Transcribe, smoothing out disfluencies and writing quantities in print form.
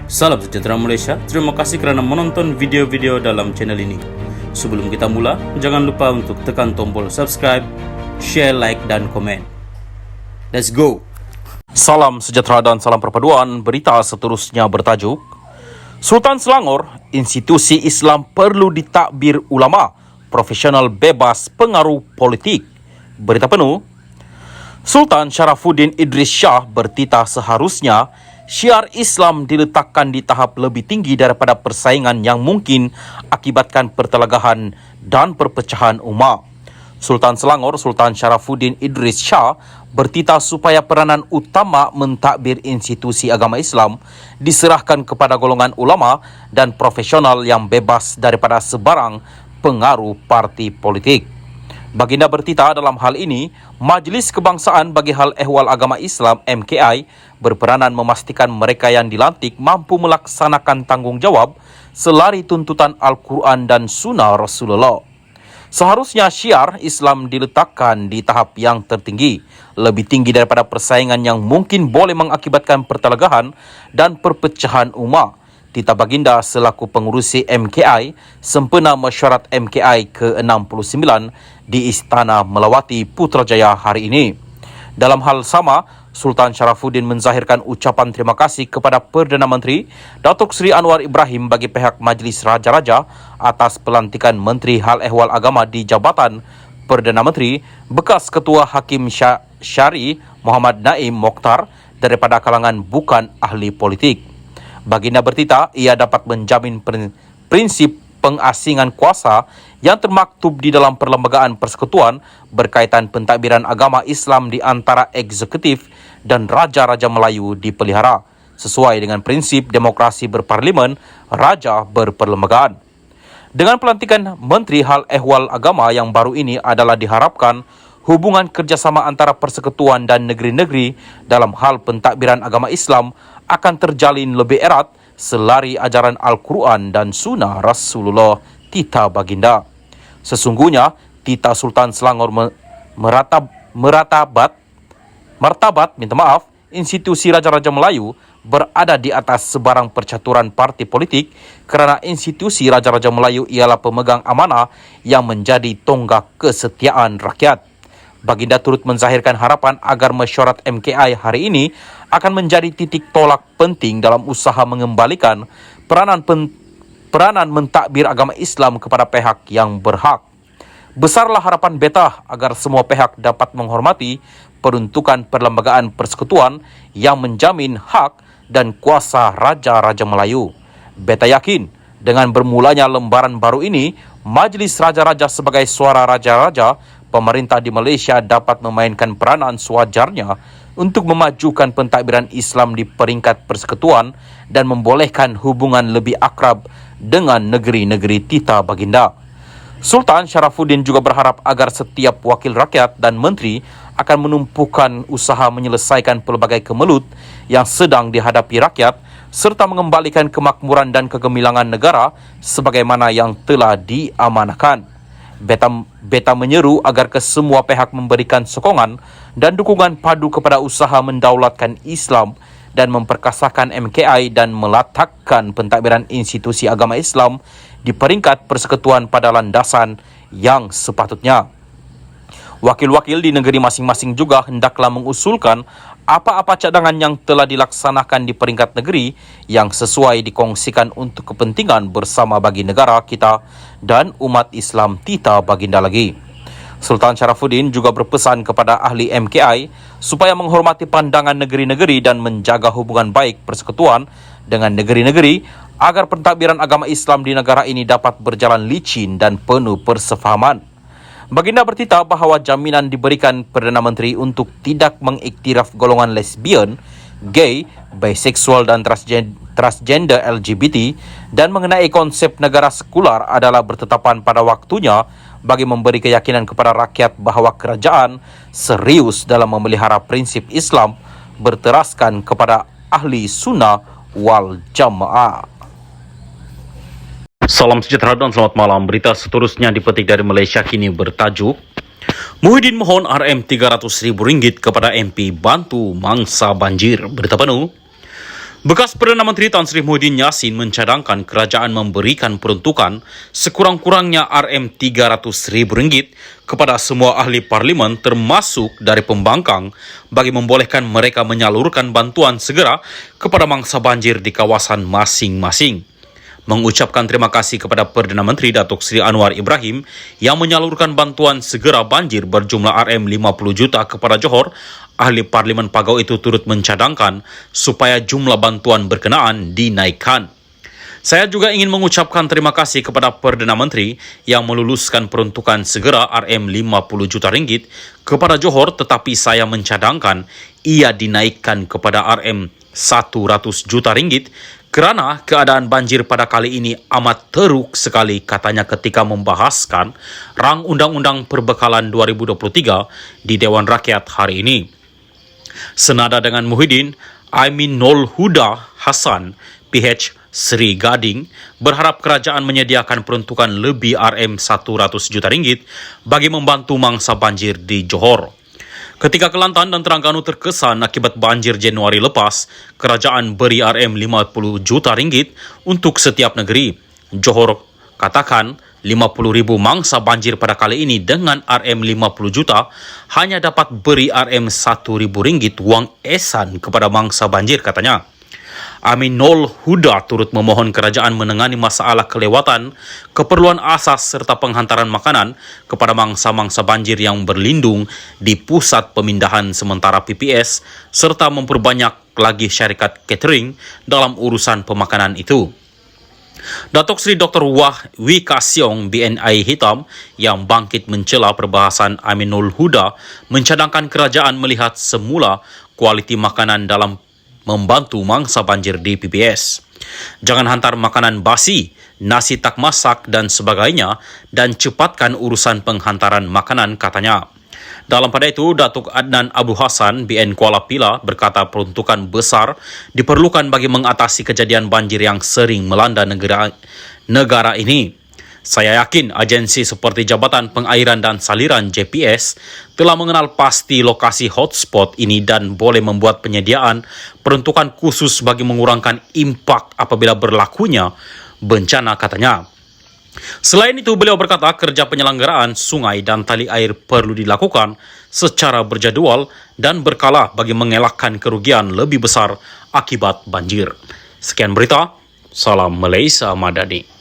Salam sejahtera Malaysia, terima kasih kerana menonton video-video dalam channel ini. Sebelum kita mula, jangan lupa untuk tekan tombol subscribe, share, like dan komen. Let's go! Salam sejahtera dan salam perpaduan. Berita seterusnya bertajuk Sultan Selangor, institusi Islam perlu ditakbir ulama, profesional bebas pengaruh politik. Berita penuh, Sultan Sharafuddin Idris Shah bertitah seharusnya syiar Islam diletakkan di tahap lebih tinggi daripada persaingan yang mungkin akibatkan pertelagahan dan perpecahan umat. Sultan Selangor, Sultan Sharafuddin Idris Shah bertitah supaya peranan utama mentadbir institusi agama Islam diserahkan kepada golongan ulama dan profesional yang bebas daripada sebarang pengaruh parti politik. Baginda bertitah dalam hal ini, Majlis Kebangsaan bagi Hal Ehwal Agama Islam MKI berperanan memastikan mereka yang dilantik mampu melaksanakan tanggungjawab selari tuntutan Al-Quran dan Sunnah Rasulullah. Seharusnya syiar Islam diletakkan di tahap yang tertinggi, lebih tinggi daripada persaingan yang mungkin boleh mengakibatkan pertelagahan dan perpecahan umat. Tita Baginda selaku pengurusi MKI sempena mesyuarat MKI ke-69 di Istana Melawati Putrajaya hari ini. Dalam hal sama, Sultan Sharafuddin menzahirkan ucapan terima kasih kepada Perdana Menteri Datuk Seri Anwar Ibrahim bagi pihak Majlis Raja-Raja atas pelantikan Menteri Hal Ehwal Agama di Jabatan Perdana Menteri bekas Ketua Hakim Syari Muhammad Naim Mokhtar daripada kalangan bukan ahli politik. Baginda bertitah ia dapat menjamin prinsip pengasingan kuasa yang termaktub di dalam Perlembagaan Persekutuan berkaitan pentadbiran agama Islam di antara eksekutif dan Raja-Raja Melayu dipelihara sesuai dengan prinsip demokrasi berparlimen, raja berperlembagaan. Dengan pelantikan Menteri Hal Ehwal Agama yang baru ini adalah diharapkan hubungan kerjasama antara persekutuan dan negeri-negeri dalam hal pentadbiran agama Islam akan terjalin lebih erat selari ajaran Al-Quran dan Sunnah Rasulullah. Tita Baginda, sesungguhnya Tita Sultan Selangor martabat institusi Raja-Raja Melayu berada di atas sebarang percaturan parti politik kerana institusi Raja-Raja Melayu ialah pemegang amanah yang menjadi tonggak kesetiaan rakyat. Baginda turut menzahirkan harapan agar mesyuarat MKI hari ini akan menjadi titik tolak penting dalam usaha mengembalikan peranan mentadbir agama Islam kepada pihak yang berhak. Besarlah harapan beta agar semua pihak dapat menghormati peruntukan Perlembagaan Persekutuan yang menjamin hak dan kuasa Raja-Raja Melayu. Beta yakin dengan bermulanya lembaran baru ini, Majlis Raja-Raja sebagai suara Raja-Raja, pemerintah di Malaysia dapat memainkan peranan sewajarnya untuk memajukan pentadbiran Islam di peringkat persekutuan dan membolehkan hubungan lebih akrab dengan negeri-negeri Tita Baginda. Sultan Sharafuddin juga berharap agar setiap wakil rakyat dan menteri akan menumpukan usaha menyelesaikan pelbagai kemelut yang sedang dihadapi rakyat serta mengembalikan kemakmuran dan kegemilangan negara sebagaimana yang telah diamanahkan. Beta menyeru agar kesemua pihak memberikan sokongan dan dukungan padu kepada usaha mendaulatkan Islam dan memperkasakan MKI dan meletakkan pentadbiran institusi agama Islam di peringkat persekutuan pada landasan yang sepatutnya. Wakil-wakil di negeri masing-masing juga hendaklah mengusulkan apa-apa cadangan yang telah dilaksanakan di peringkat negeri yang sesuai dikongsikan untuk kepentingan bersama bagi negara kita dan umat Islam Tita Baginda lagi. Sultan Sharafuddin juga berpesan kepada ahli MKI supaya menghormati pandangan negeri-negeri dan menjaga hubungan baik persekutuan dengan negeri-negeri agar pentadbiran agama Islam di negara ini dapat berjalan licin dan penuh persefahaman. Baginda bertitah bahawa jaminan diberikan Perdana Menteri untuk tidak mengiktiraf golongan lesbian, gay, biseksual dan transgender LGBT dan mengenai konsep negara sekular adalah bertetapan pada waktunya bagi memberi keyakinan kepada rakyat bahawa kerajaan serius dalam memelihara prinsip Islam berteraskan kepada ahli sunnah wal jamaah. Salam sejahtera dan selamat malam. Berita seterusnya dipetik dari Malaysia kini bertajuk Muhyiddin mohon RM RM300,000 kepada MP bantu mangsa banjir. Berita penuh, Bekas Perdana Menteri Tan Sri Muhyiddin Yassin mencadangkan kerajaan memberikan peruntukan sekurang-kurangnya RM300,000 kepada semua ahli parlimen termasuk dari pembangkang bagi membolehkan mereka menyalurkan bantuan segera kepada mangsa banjir di kawasan masing-masing. Mengucapkan terima kasih kepada Perdana Menteri Datuk Seri Anwar Ibrahim yang menyalurkan bantuan segera banjir berjumlah RM50 juta kepada Johor, ahli Parlimen Pagau itu turut mencadangkan supaya jumlah bantuan berkenaan dinaikkan. Saya juga ingin mengucapkan terima kasih kepada Perdana Menteri yang meluluskan peruntukan segera RM50 juta ringgit kepada Johor, tetapi saya mencadangkan ia dinaikkan kepada RM100 juta ringgit kerana keadaan banjir pada kali ini amat teruk sekali, katanya ketika membahaskan rang Undang-Undang Perbekalan 2023 di Dewan Rakyat hari ini. Senada dengan Muhyiddin, Aminul Huda Hassan, PH Seri Gading, berharap kerajaan menyediakan peruntukan lebih RM100 juta ringgit bagi membantu mangsa banjir di Johor. Ketika Kelantan dan Terengganu terkesan akibat banjir Januari lepas, kerajaan beri RM50 juta ringgit untuk setiap negeri. Johor katakan 50,000 mangsa banjir pada kali ini dengan RM50 juta hanya dapat beri RM1,000 wang esan kepada mangsa banjir, katanya. Aminul Huda turut memohon kerajaan menangani masalah kelewatan, keperluan asas serta penghantaran makanan kepada mangsa-mangsa banjir yang berlindung di pusat pemindahan sementara PPS serta memperbanyak lagi syarikat catering dalam urusan pemakanan itu. Datuk Seri Dr. Wi Kasyong BNI Hitam yang bangkit mencela perbahasan Aminul Huda mencadangkan kerajaan melihat semula kualiti makanan dalam membantu mangsa banjir di PPS. Jangan hantar makanan basi, nasi tak masak dan sebagainya dan cepatkan urusan penghantaran makanan, katanya. Dalam pada itu, Datuk Adnan Abu Hassan BN Kuala Pila berkata peruntukan besar diperlukan bagi mengatasi kejadian banjir yang sering melanda negara ini. Saya yakin agensi seperti Jabatan Pengairan dan Saliran JPS telah mengenal pasti lokasi hotspot ini dan boleh membuat penyediaan peruntukan khusus bagi mengurangkan impak apabila berlakunya bencana, katanya. Selain itu, beliau berkata kerja penyelenggaraan sungai dan tali air perlu dilakukan secara berjadual dan berkala bagi mengelakkan kerugian lebih besar akibat banjir. Sekian berita, salam Malaysia Madani.